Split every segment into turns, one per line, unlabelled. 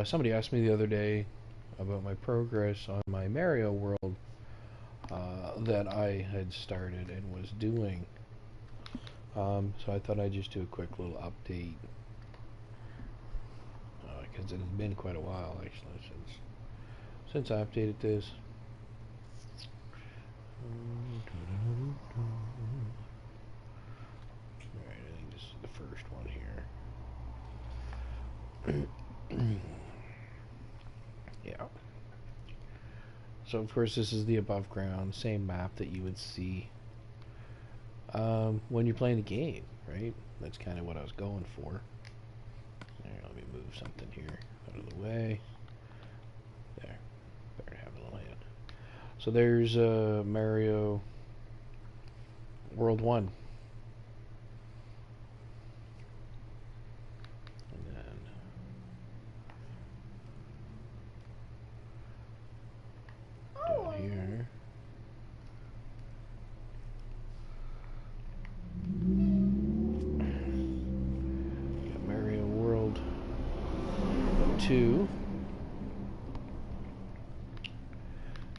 Somebody asked me the other day about my progress on my Mario world that I had started and was doing. So I thought I'd just do a quick little update because it has been quite a while actually since I updated this. Alright, I think this is the first one here. Yeah. So of course this is the above ground, same map that you would see when you're playing the game, right? That's kind of what I was going for. Alright, let me move something here out of the way. There. Better have it land. So there's Mario World 1. And then down here. Got Mario World 2.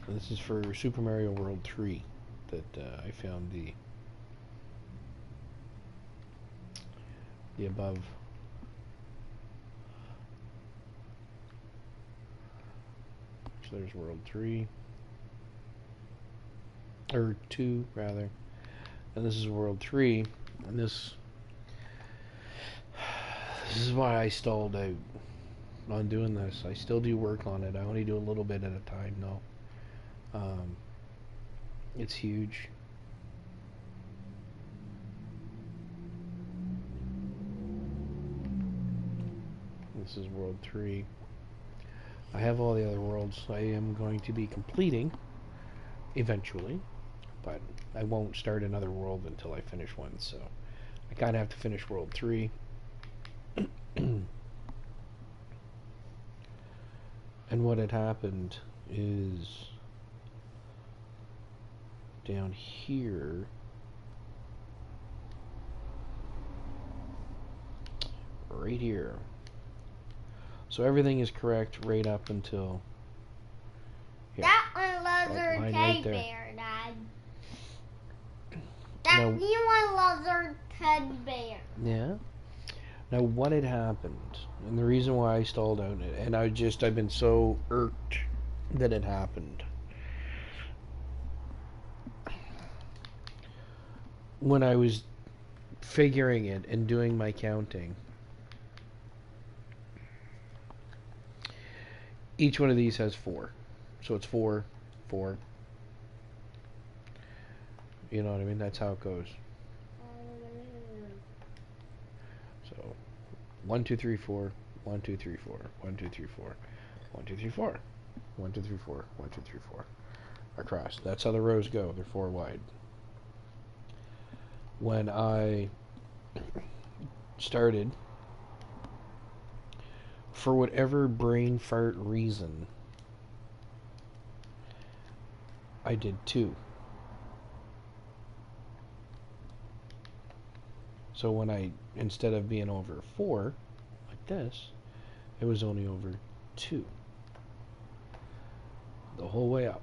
And this is for Super Mario World 3 that I found the above. So there's World 3. Or 2, rather. And this is World 3. And this is why I stalled out on doing this. I still do work on it. I only do a little bit at a time, though. It's huge. This is World 3. I have all the other worlds I am going to be completing eventually, but I won't start another world until I finish one, so I kind of have to finish World 3. And what had happened is down here right here, so everything is correct right up until here.
That one loves her
line
teddy
right there.
bear, Dad. That
Now-
new one loves her teddy bear.
Yeah. Now what had happened, and the reason why I stalled out, and I've been so irked that it happened. When I was figuring it and doing my counting, each one of these has 4. So it's 4, 4. You know what I mean? That's how it goes. So 1, 2, 3, 4, 1, 2, 3, 4, 1, 2, 3, 4, 1, 2, 3, 4, 1, 2, 3, 4, 1, 2, 3, 4. Across. That's how the rows go. They're 4 wide. When I started, for whatever brain fart reason, I did 2. So when I, instead of being over 4, like this, it was only over 2. The whole way up.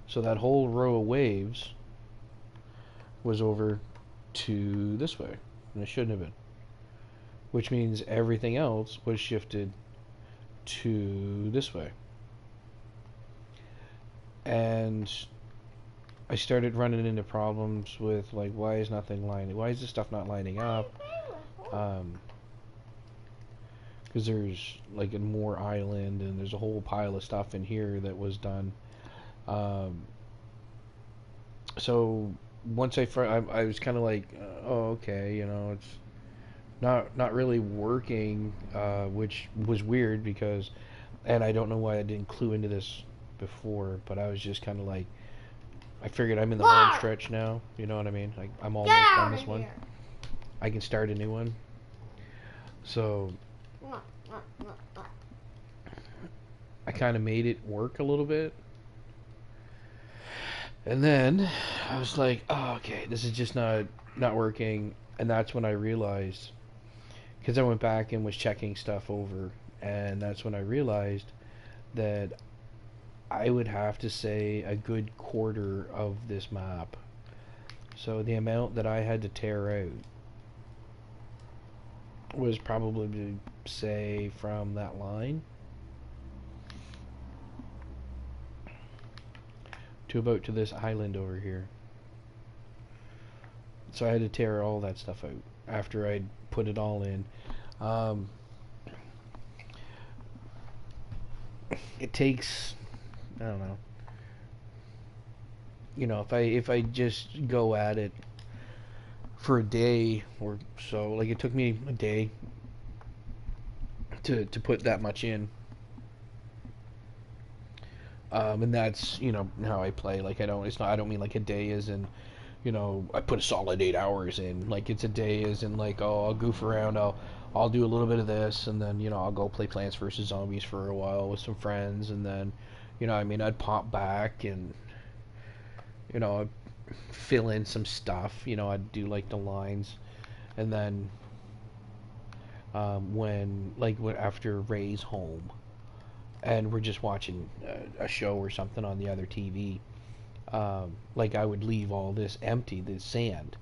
So that whole row of waves was over 2 this way, and it shouldn't have been. Which means everything else was shifted to this way. And I started running into problems with, like, why is this stuff not lining up? Because there's like a more island, and there's a whole pile of stuff in here that was done. So once I was kind of like, oh, okay, you know, it's not really working, which was weird because, and I don't know why I didn't clue into this before, but I was just kind of like, I figured I'm in the home stretch now, you know what I mean? Like, I'm almost done this one. I can start a new one. So I kind of made it work a little bit. And then I was like, oh, okay, this is just not working. And that's when I realized, because I went back and was checking stuff over, and that's when I realized that I would have to say a good quarter of this map. So the amount that I had to tear out was probably, say, from that line to about to this island over here. So I had to tear all that stuff out after I'd put it all in. Um, it takes, I don't know, if I just go at it for a day or so, like it took me a day to put that much in. And that's how I play. Like I don't mean like a day is in I put a solid 8 hours in. Like it's a day is in like, oh, I'll goof around, I'll do a little bit of this, and then I'll go play Plants vs Zombies for a while with some friends, and then I mean I'd pop back and I'd fill in some stuff. I'd do like the lines, and then when after Ray's home and we're just watching a show or something on the other TV, like I would leave all this empty, this sand,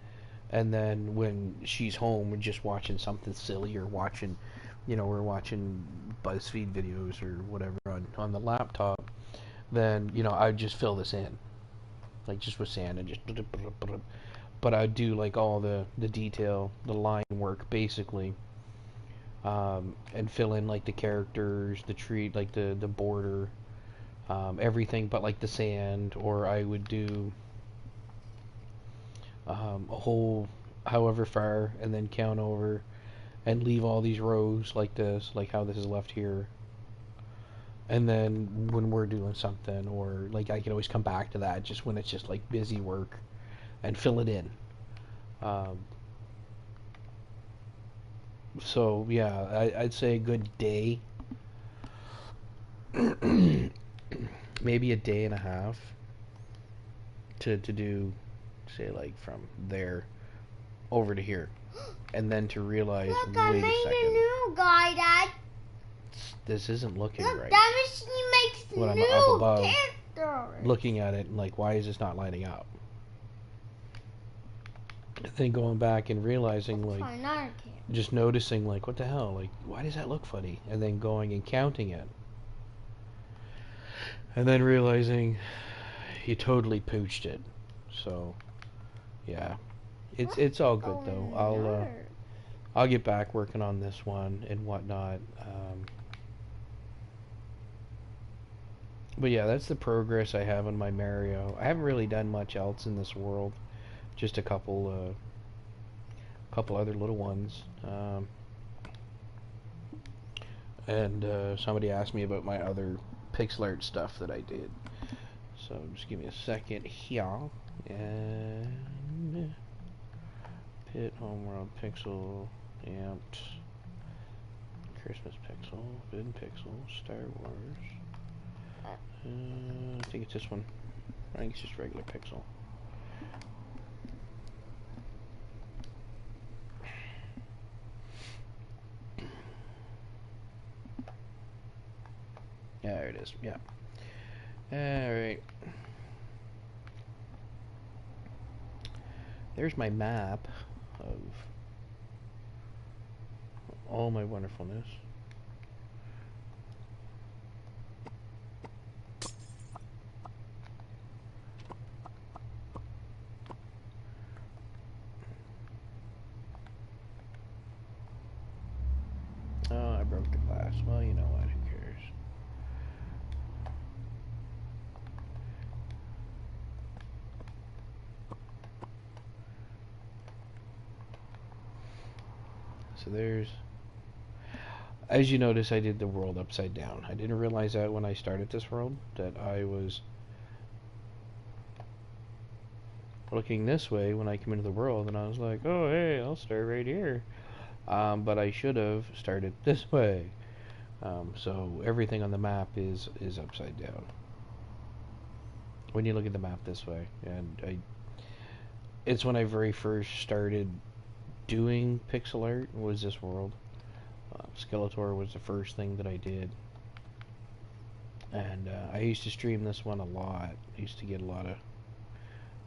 and then when she's home, we're just watching something silly or watching, we're watching BuzzFeed videos or whatever on the laptop. Then I'd just fill this in, like just with sand and just. But I'd do like all the detail, the line work basically, and fill in like the characters, the tree, like the border, everything but like the sand. Or I would do a whole however far and then count over and leave all these rows like this, like how this is left here. And then when we're doing something, or like I can always come back to that just when it's just like busy work and fill it in. Um, so yeah, I'd say a good day, maybe a day and a half to do, say like from there over to here, and then to realize,
Look, I
wait a
made a
second,
new guy, Dad.
this isn't looking
Look,
right.
that machine makes
When I'm up
new
above,
characters.
looking at it and like, why is this not lining up? And then going back and realizing, like,
Fine, now I can't.
just noticing, like, what the hell, like, why does that look funny? And then going and counting it, and then realizing you totally pooched it. So yeah, it's all good though. I'll get back working on this one and whatnot. But yeah, that's the progress I have on my Mario. I haven't really done much else in this world. Just a couple other little ones. And somebody asked me about my other pixel art stuff that I did. So just give me a second here. And Pit, Homeworld, Pixel, Amped, Christmas Pixel, Forbidden Pixel, Star Wars. I think it's this one. I think it's just regular Pixel. Yeah, there it is. Yeah. Alright. There's my map of all my wonderfulness. Oh, I broke the glass. Well, you know what? Who cares? So there's... As you notice, I did the world upside down. I didn't realize that when I started this world, that I was looking this way when I came into the world, and I was like, oh, hey, I'll start right here. But I should have started this way. So everything on the map is upside down when you look at the map this way. And it's when I very first started doing pixel art was this world. Skeletor was the first thing that I did, and I used to stream this one a lot. I used to get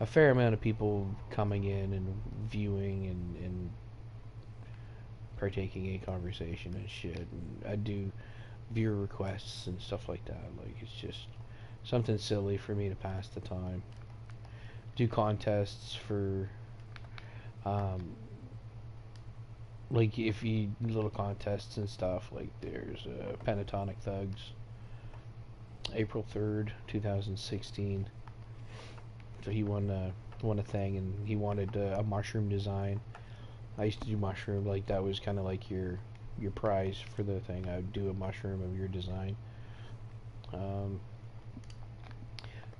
a fair amount of people coming in and viewing and partaking in conversation and shit. And I do viewer requests and stuff like that. Like, it's just something silly for me to pass the time. Do contests for like, if you little contests and stuff. Like, there's Pentatonic Thugs, April 3rd 2016. So he won a thing, and he wanted a mushroom design. I used to do mushroom, like that was kind of like your prize for the thing. I would do a mushroom of your design.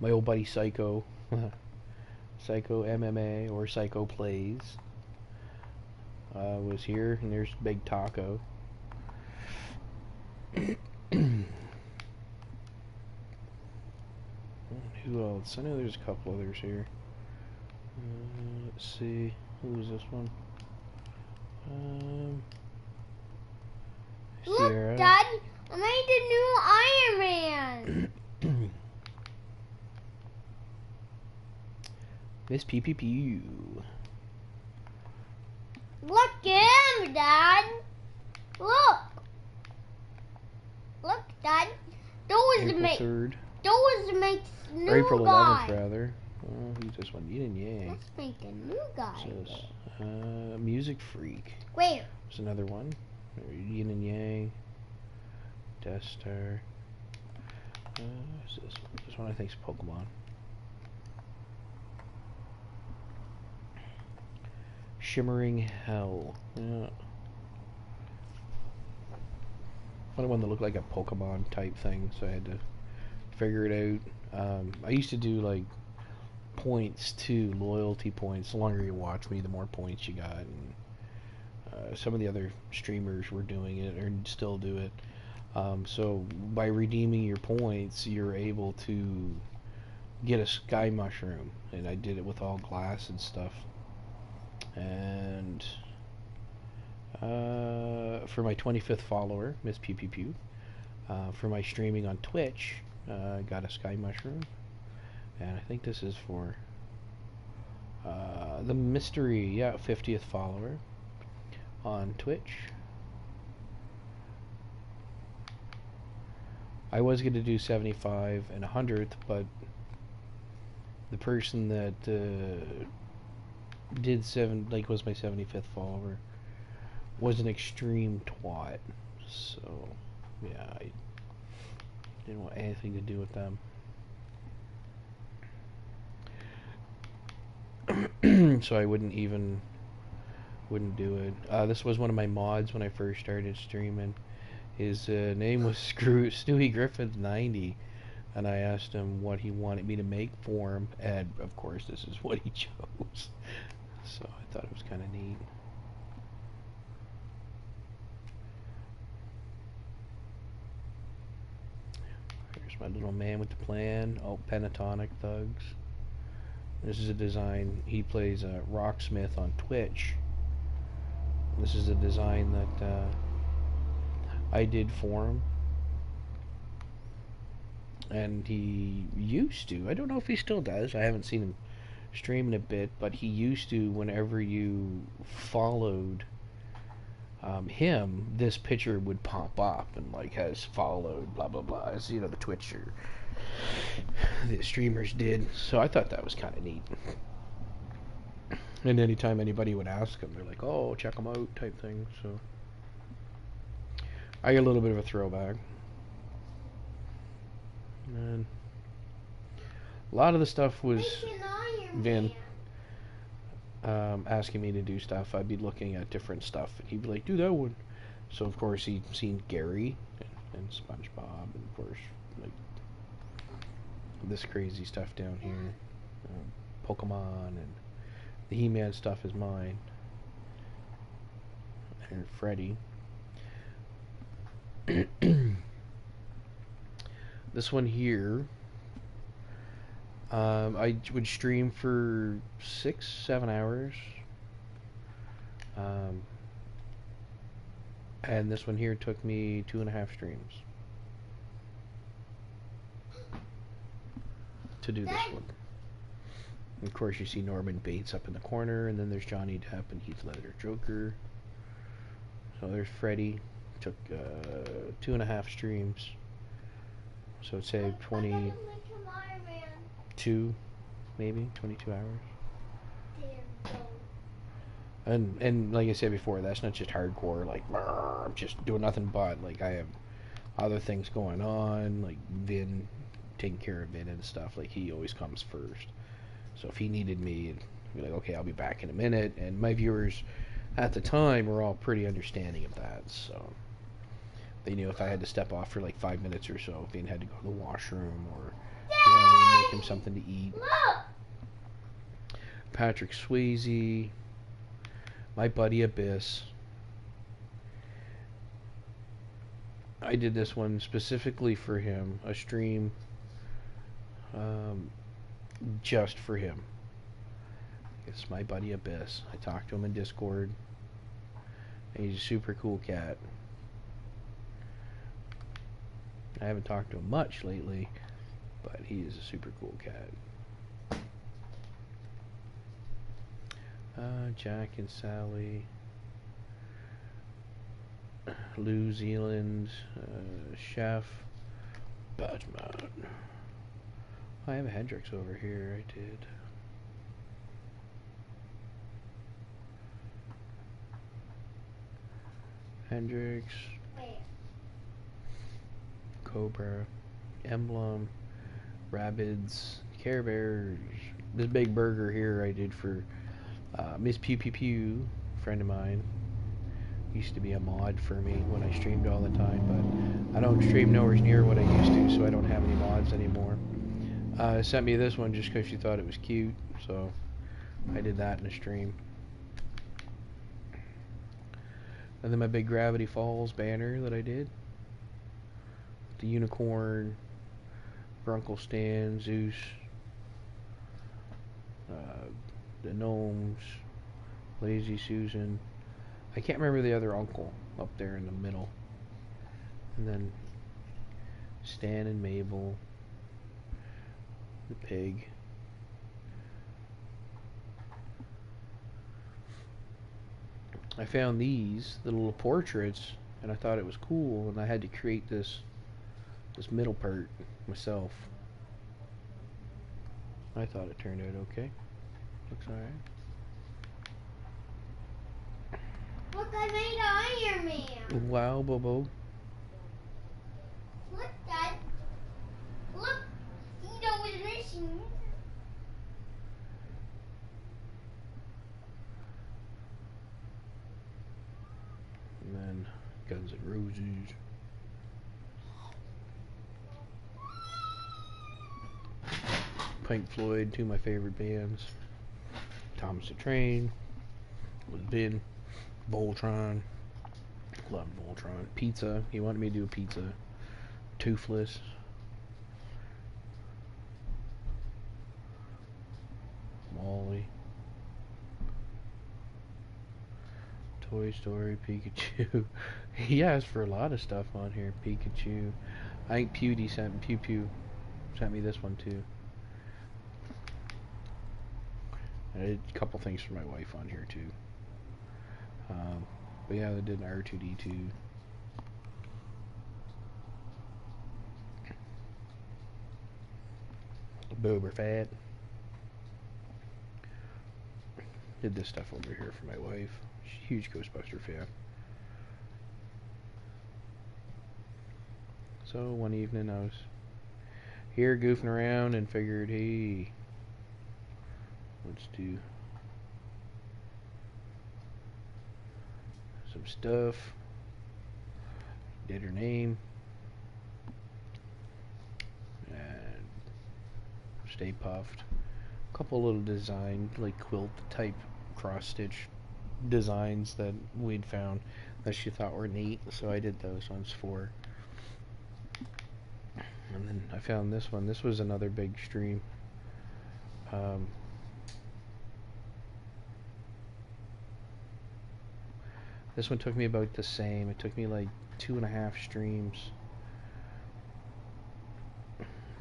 My old buddy Psycho, Psycho MMA or Psycho Plays, was here, and there's Big Taco. Who else? I know there's a couple others here. Let's see, who is this one?
Look, Dad, I made a new Iron Man.
Miss PPPU.
Look at him, Dad. Look. Look, Dad.
April 3rd.
Those make new
Or April 11th,
guy.
rather. Who's this one? Yin and Yang.
Let's make a new guy.
Music Freak.
Where?
There's another one. Yin and Yang. Death Star. What's this one? This one I think is Pokemon. Shimmering Hell. Yeah. Wanted one that looked like a Pokemon type thing, so I had to figure it out. I used to do like points too, loyalty points. The longer you watch me, the more points you got. And some of the other streamers were doing it, or still do it. So by redeeming your points, you're able to get a sky mushroom, and I did it with all glass and stuff. And for my 25th follower, Miss Pew Pew Pew, for my streaming on Twitch, I got a sky mushroom, and I think this is for the mystery, 50th follower on Twitch. I was going to do 75 and 100th, but the person that was my 75th follower was an extreme twat, so yeah, I didn't want anything to do with them. So I wouldn't do it. This was one of my mods when I first started streaming. His name was Stewie Griffith 90, and I asked him what he wanted me to make for him, and of course this is what he chose. So I thought it was kind of neat. Here's my little man with the plan. Oh, Pentatonic Thugs. This is a design. He plays Rocksmith on Twitch. This is a design that I did for him. And he used to. I don't know if he still does. I haven't seen him stream in a bit, but he used to, whenever you followed him, this picture would pop up and like has followed blah blah blah, as you know, the Twitcher, the streamers did. So I thought that was kind of neat. And anytime anybody would ask him, they're like, "Oh, check him out," type thing. So I get a little bit of a throwback. And a lot of the stuff was Vin asking me to do stuff. I'd be looking at different stuff, and he'd be like, "Do that one." So of course he'd seen Gary and SpongeBob, and of course like this crazy stuff down here, Pokemon, and the He-Man stuff is mine, and Freddy. This one here, I would stream for 6-7 hours. Um, and this one here took me 2.5 streams to do this
Dad.
one. And of course, you see Norman Bates up in the corner, and then there's Johnny Depp and Heath Ledger Joker. So there's Freddy. Took 2.5 streams. So it'd say 22, maybe 22 hours.
There we go.
And like I said before, that's not just hardcore. Like I'm just doing nothing but like I have other things going on, like Vin, taking care of Vin and stuff. Like he always comes first. So if he needed me, I'd be like, okay, I'll be back in a minute. And my viewers at the time were all pretty understanding of that. So they knew if I had to step off for like 5 minutes or so, if Vin had to go to the washroom or make him something to eat.
Look.
Patrick Swayze, my buddy Abyss. I did this one specifically for him, a stream just for him. It's my buddy Abyss. I talked to him in Discord. And he's a super cool cat. I haven't talked to him much lately, but he is a super cool cat. Jack and Sally. New Zealand. Chef. Batman. I have a Hendrix over here. I did. Hendrix.
Wait.
Cobra. Emblem. Rabbids. Care Bears. This big burger here I did for Miss Pew Pew Pew, friend of mine. Used to be a mod for me when I streamed all the time, but I don't stream nowhere near what I used to, so I don't have any mods anymore. Sent me this one just because she thought it was cute, so I did that in a stream. And then my big Gravity Falls banner that I did. The unicorn, Grunkle Stan, Zeus, the gnomes, Lazy Susan. I can't remember the other uncle up there in the middle. And then Stan and Mabel, the pig. I found these, the little portraits, and I thought it was cool, and I had to create this middle part myself. I thought it turned out okay. Looks alright.
Look, I made Iron Man.
Wow, Bobo.
Look, Dad. Look, you know what's missing.
And then Guns N' Roses. Pink Floyd, two of my favorite bands. Thomas the Train. Was Vin. Voltron. Loved Voltron. Pizza. He wanted me to do a pizza. Toothless. Wally. Toy Story. Pikachu. He asked for a lot of stuff on here. Pikachu. I think Pewdie sent Pew Pew sent me this one too. I did a couple things for my wife on here too. But yeah, they did an R2D2. Boba Fett. Did this stuff over here for my wife. She's a huge Ghostbuster fan. So one evening I was here goofing around and figured, hey, let's do some stuff. Did her name. And Stay Puffed. A couple little design, like quilt type cross stitch designs that we'd found that she thought were neat. So I did those ones for her. And then I found this one. This was another big stream. This one took me about the same. It took me like 2.5 streams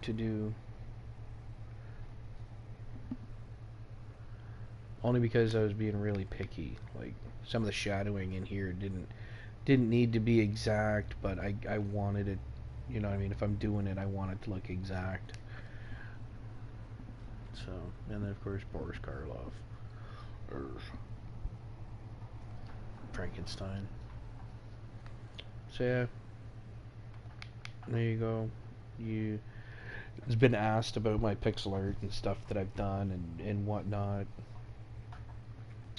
to do. Only because I was being really picky. Like some of the shadowing in here didn't need to be exact, but I wanted it. You know what I mean? If I'm doing it, I want it to look exact. So, and then of course Boris Karloff, or Frankenstein. So yeah, there you go. You It's been asked about my pixel art and stuff that I've done and whatnot.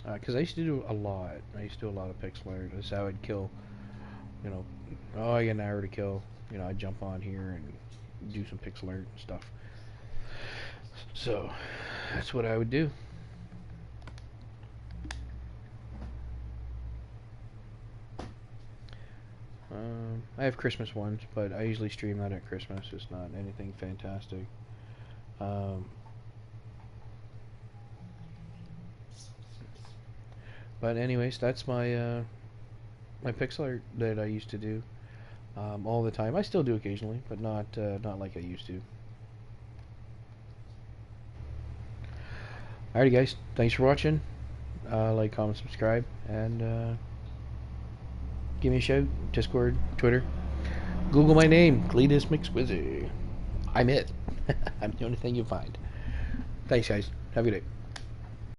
Because I used to do a lot. I used to do a lot of pixel art. That's how I'd kill. You know, oh, I got an hour to kill. You know, I'd jump on here and do some pixel art and stuff. So that's what I would do. I have Christmas ones, but I usually stream that at Christmas. It's not anything fantastic. Um, but anyways, that's my pixel art that I used to do all the time. I still do occasionally, but not like I used to. Alrighty, guys. Thanks for watching. Like, comment, subscribe, and give me a shout. Discord, Twitter. Google my name, Cletus McSquizzy. I'm it. I'm the only thing you find. Thanks, guys. Have a good day.